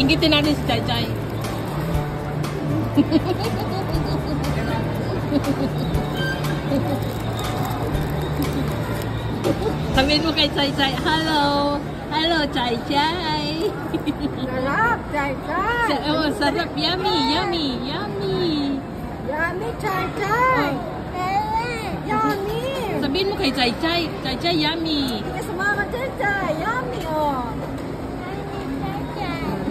Inggitin natin si Chay Chay. Sabihin mo kay Chay Chay, hello! Hello, Chay Chay! Sarap, Chay Chay! Oh, sarap, yummy, yummy, yummy! Yummy, Chay Chay! Yummy! Sabihin mo kay Chay Chay, Chay Chay, yummy! Sige sa mama, Chay Chay! Yummy, oh!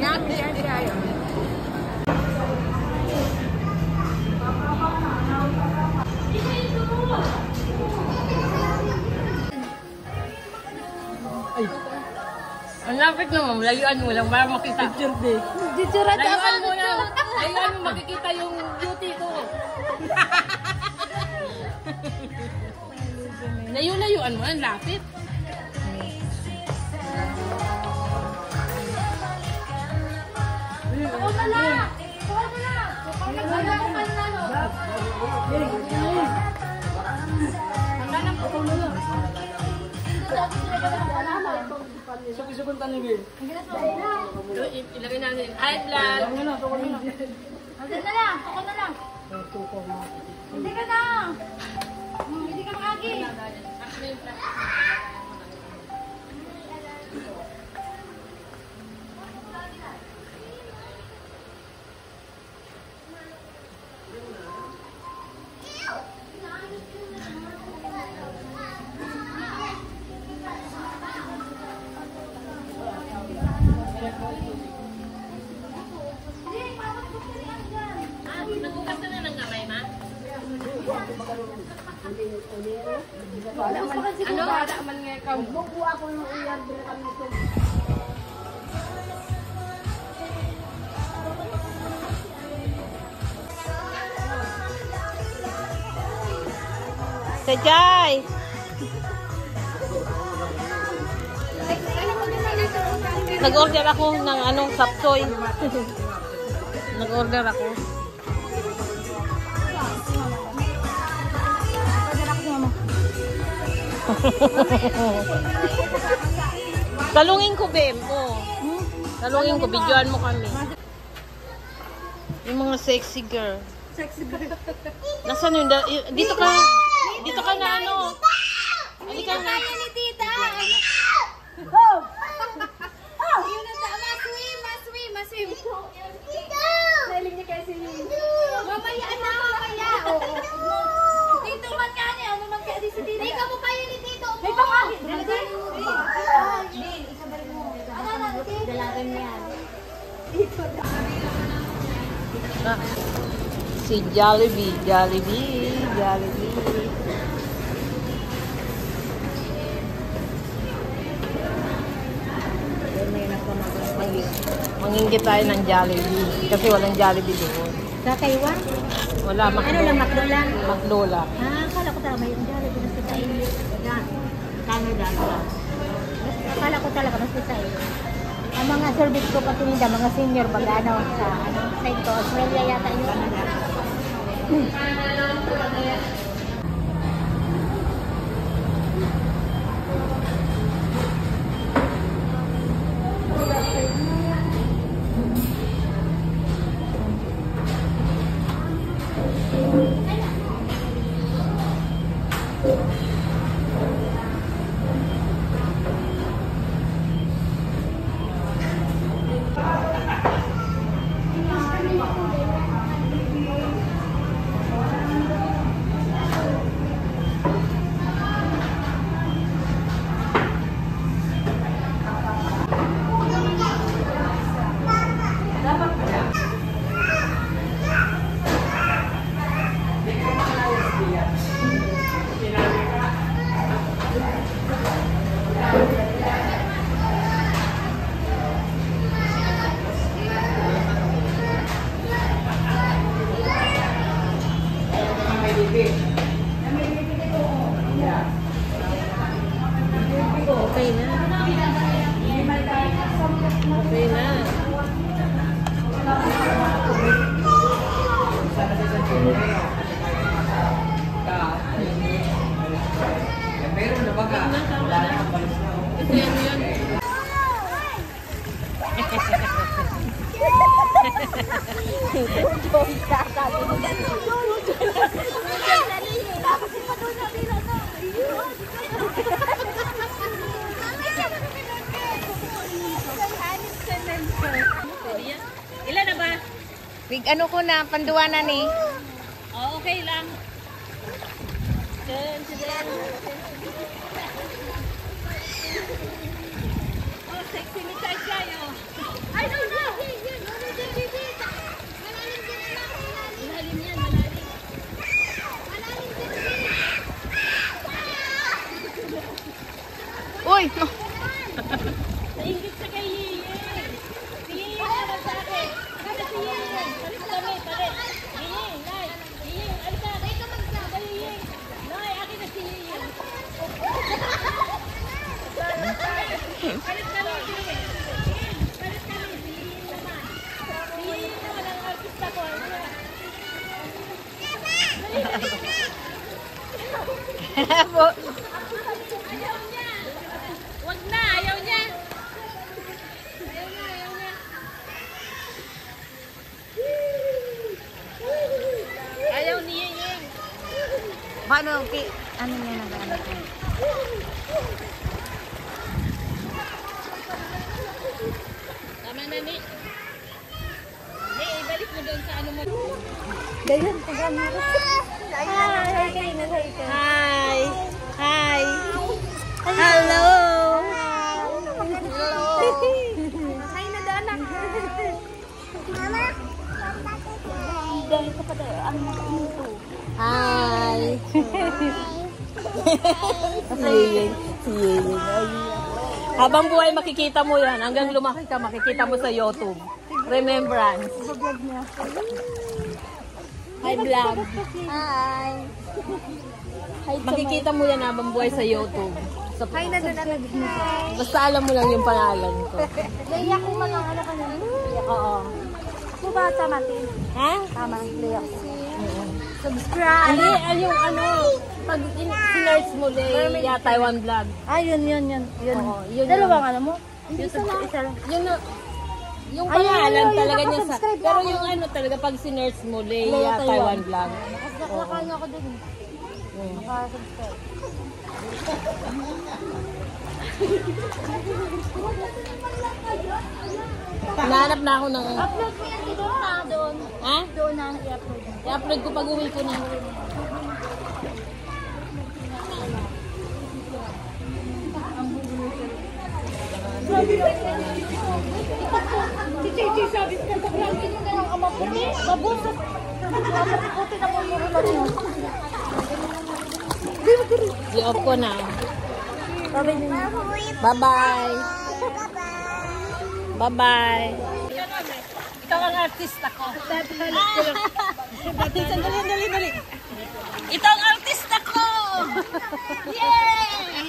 Yummy, Chay Chay! Ay! Ang lapit naman, layuan mo lang para makita. Picture day. Layuan mo lang. Layuan mo, makikita yung beauty ko. Layo-layuan mo, ang lapit. Ako na lang! Ako na lang! Isip-isipin tayo ni Will. Ilagay natin. Hi, vlog! Ako na lang! Ako na lang! Hindi ka na! Hindi ka makagi! Nagbukas na ng kamay, ma? Ano? Para man nga ikaw. Buku ako yung iyan. Bila kami ito. Chay! Nag-order ako ng anong sapsoy. Nag-order ako. Talungin ko, Bem. Oh. Talungin ko, videoan mo kami. Yung mga sexy girl. Sexy girl. Nasaan yun? Dito ka. Dito ka na ano. Halika na. Ni tita! Oh! Oh! Yun na tama! Maswim! Nailing niya kasi yun. Mamaya na! Mamaya! Dito man ka niya! Ano man ka di si tita? Ikaw mo kayo ni tito mo! May pangahit! Dalagay mo! Din! Isabalik mo! Ano? Dalagan mo yan. Dito na. Si Jollibee. Manginggit tayo ng Jollibee. Kasi walang Jollibee doon. Sa Taiwan? Wala, Ano lang, McDo lang? McDo lang. Akala ko talaga may Jollibee na sa Taiwan. Canada. Akala ko talaga mas sa Taiwan. Ang mga service ko patinda, mga senior bagano sa side ko, Australia yata yun. Okay na. Okay na. Meron na baga. Wala na kapalis na. Ito yan yun. Ilan na ba? Big ano ko na, panduwanan eh. Oh, okay lang. Oh, sexy ni Chay Chay, oh. Ay, no, no! Malalim yan, malalim. Malalim din. Uy! Naingit sa kay Yeye. Si Yeye naman sa akin. Kada si Yeye. Palit kami, palit. Yeye, Nay. Yeye, alika. Nay ka magsa. Kay Yeye. Nay, akin na si Yeye. Palit kami. Palit kami. Si Yeye naman. Si Yeye naman ang artista ko. Ayaw niya. Wag na, ayaw niya. Ayaw niya. Ayaw ni Yeyeng. Paano, ano niya na ba? Tama na ni. Ni, ibalik mo doon sa ano mo. Ganyan, pagano. Hi, hi, Hi! Hi! Hello! Hi na danak. Mama. Dahil ka pa tayo, ang ito. Hi! Si Yeyeng. Si Yeyeng. Habang buhay makikita mo yan. Hanggang lumaki ka, makikita mo sa YouTube. Remembrance. Vlog niya. Hi, vlog. Hi. Makikita mo yan habang buhay sa YouTube. Sa Hi na danak. Hi. Basta alam mo lang yung pangalan ko. Leia ko man ang anak niya. Oo. Mo ba tama tin? Ha? Tama, Leia. Subscribe. Hindi, yung ano, pag sinerch mo Leia Taiwan Vlog. Yun. Oo, yun Dalawang ano mo? Isa lang. Yun na, yung Ay, pangalan yun, talaga niya sa... nakasubscribe Pero ako. yung ano talaga, pag sinerch mo Leia Leia Taiwan Taiwan Vlog. Nakakanya ako dun. Nakasubscribe. Nahanap na ako ng... Upload mo yan doon na doon. Ha? Doon na i-upload. I-upload ko pag uwi ko na. Si Chichi sabi ka sa grabe nyo na lang ang maputi. Babusot. Maputi na mo yung ulo niyo. I-off ko na. Sabi niyo. Bye-bye. Bye-bye. Ikaw ang artista ko. Dali. Ito ang artista ko! Yay!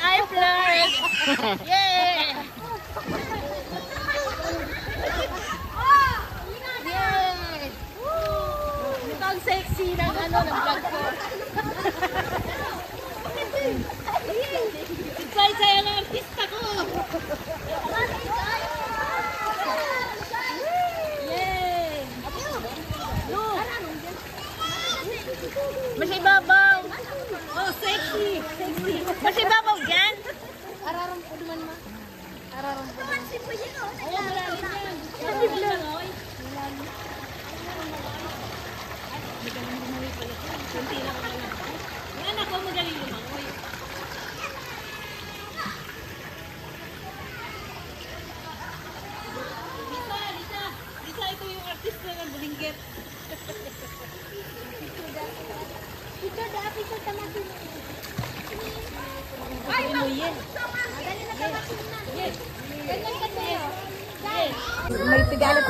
I vlog! Yay! Yay! Ito ang sexy ng vlog ko. Say ang artista ko! Yay! Look! Mas ibabaw! Oh, sexy! Mas ibabaw dyan! Araram po naman ma. Araram po naman. Oo, malalim yan. Malalim lang, oy. Kunti lang ako lang. Yung anak ko magaling lumangoy. Lisa, ito yung artista ng Bulinggit. Ito dapat sa tamatin. Ay, Inuyin. Dali na tamatin na. Yes. Ganyan ka tayo. Yes. May pigalat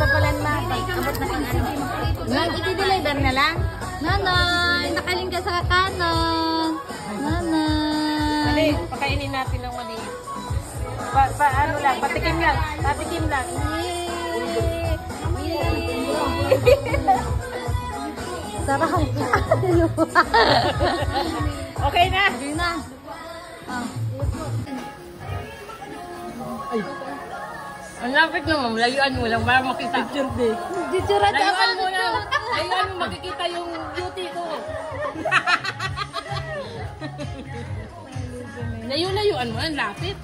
I-deliver na lang? Nanay, nakaling ka sa kanon. Nanay. Dali, pakainin natin ng maliit. Ano lang, patikim lang. Patikim lang. Sarap. Okay na? Hindi na. Ang lapit naman, layuan mo lang para makita. Picture day. Diturat ako. Layuan mo lang. Layuan mo, makikita yung beauty ko. Layo-layuan mo, ang lapit.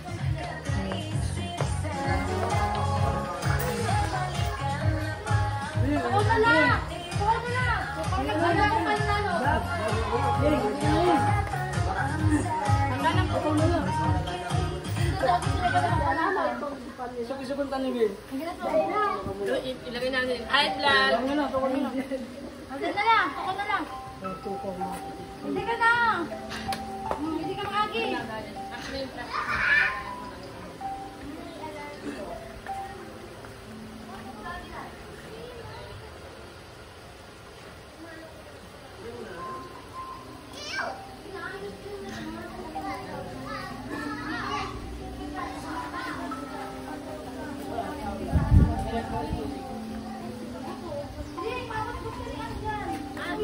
Ako na lang. Ako na lang. Ako na lang. Ilagay natin. Ay, vlog. Ako na lang. Ako na lang. Hindi ka na. Hindi ka makagi.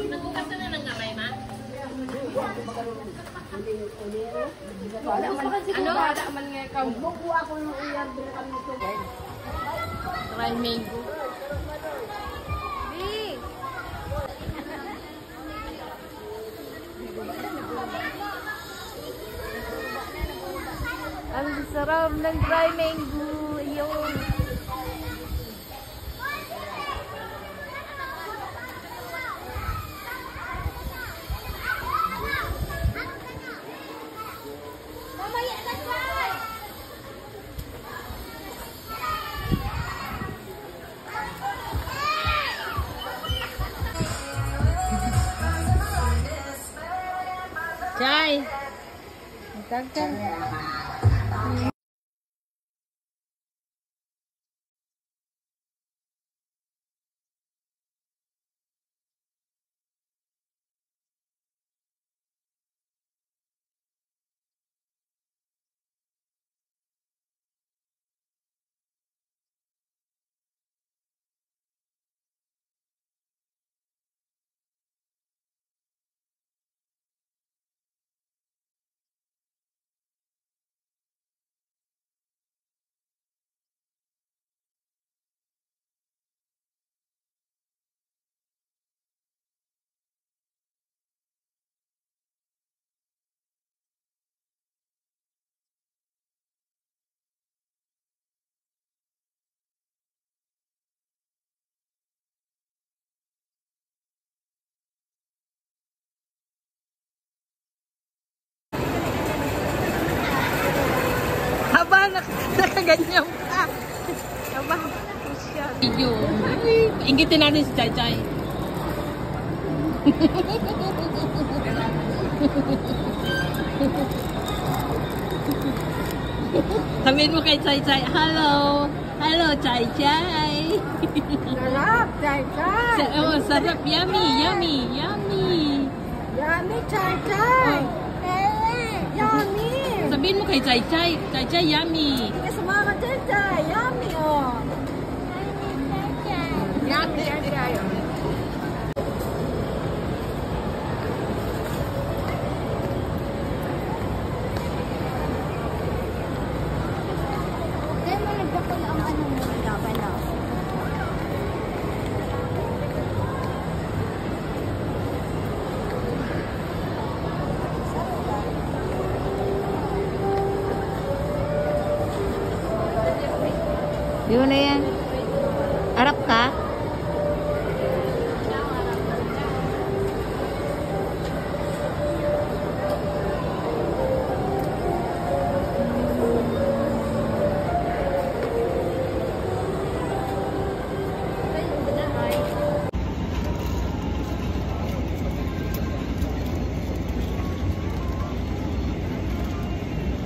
Nagbukas na ng kamay, ma? Ano? Wala man nga ikaw. Try mango. Ang sarap ng dry mango. Yung mamaya na try. Chay. Tagtan. Haba, nakaganyan ka. Haba. Video. Inggitin natin si Chay Chay. Sabihin mo kay Chay Chay, hello. Hello, Chay Chay. Sarap, Chay Chay. Oh, sarap. Yummy, yummy, yummy. Yummy, Chay Chay. Yummy. Sabihin mo kay Chay Chay, Chay Chay, yummy. Sige, sumama, Chay Chay. Yummy, oh. Yummy, Chay Chay. Kaya mo nagkakul ang ano mo, laban na. Di mo na yan. Arap ka?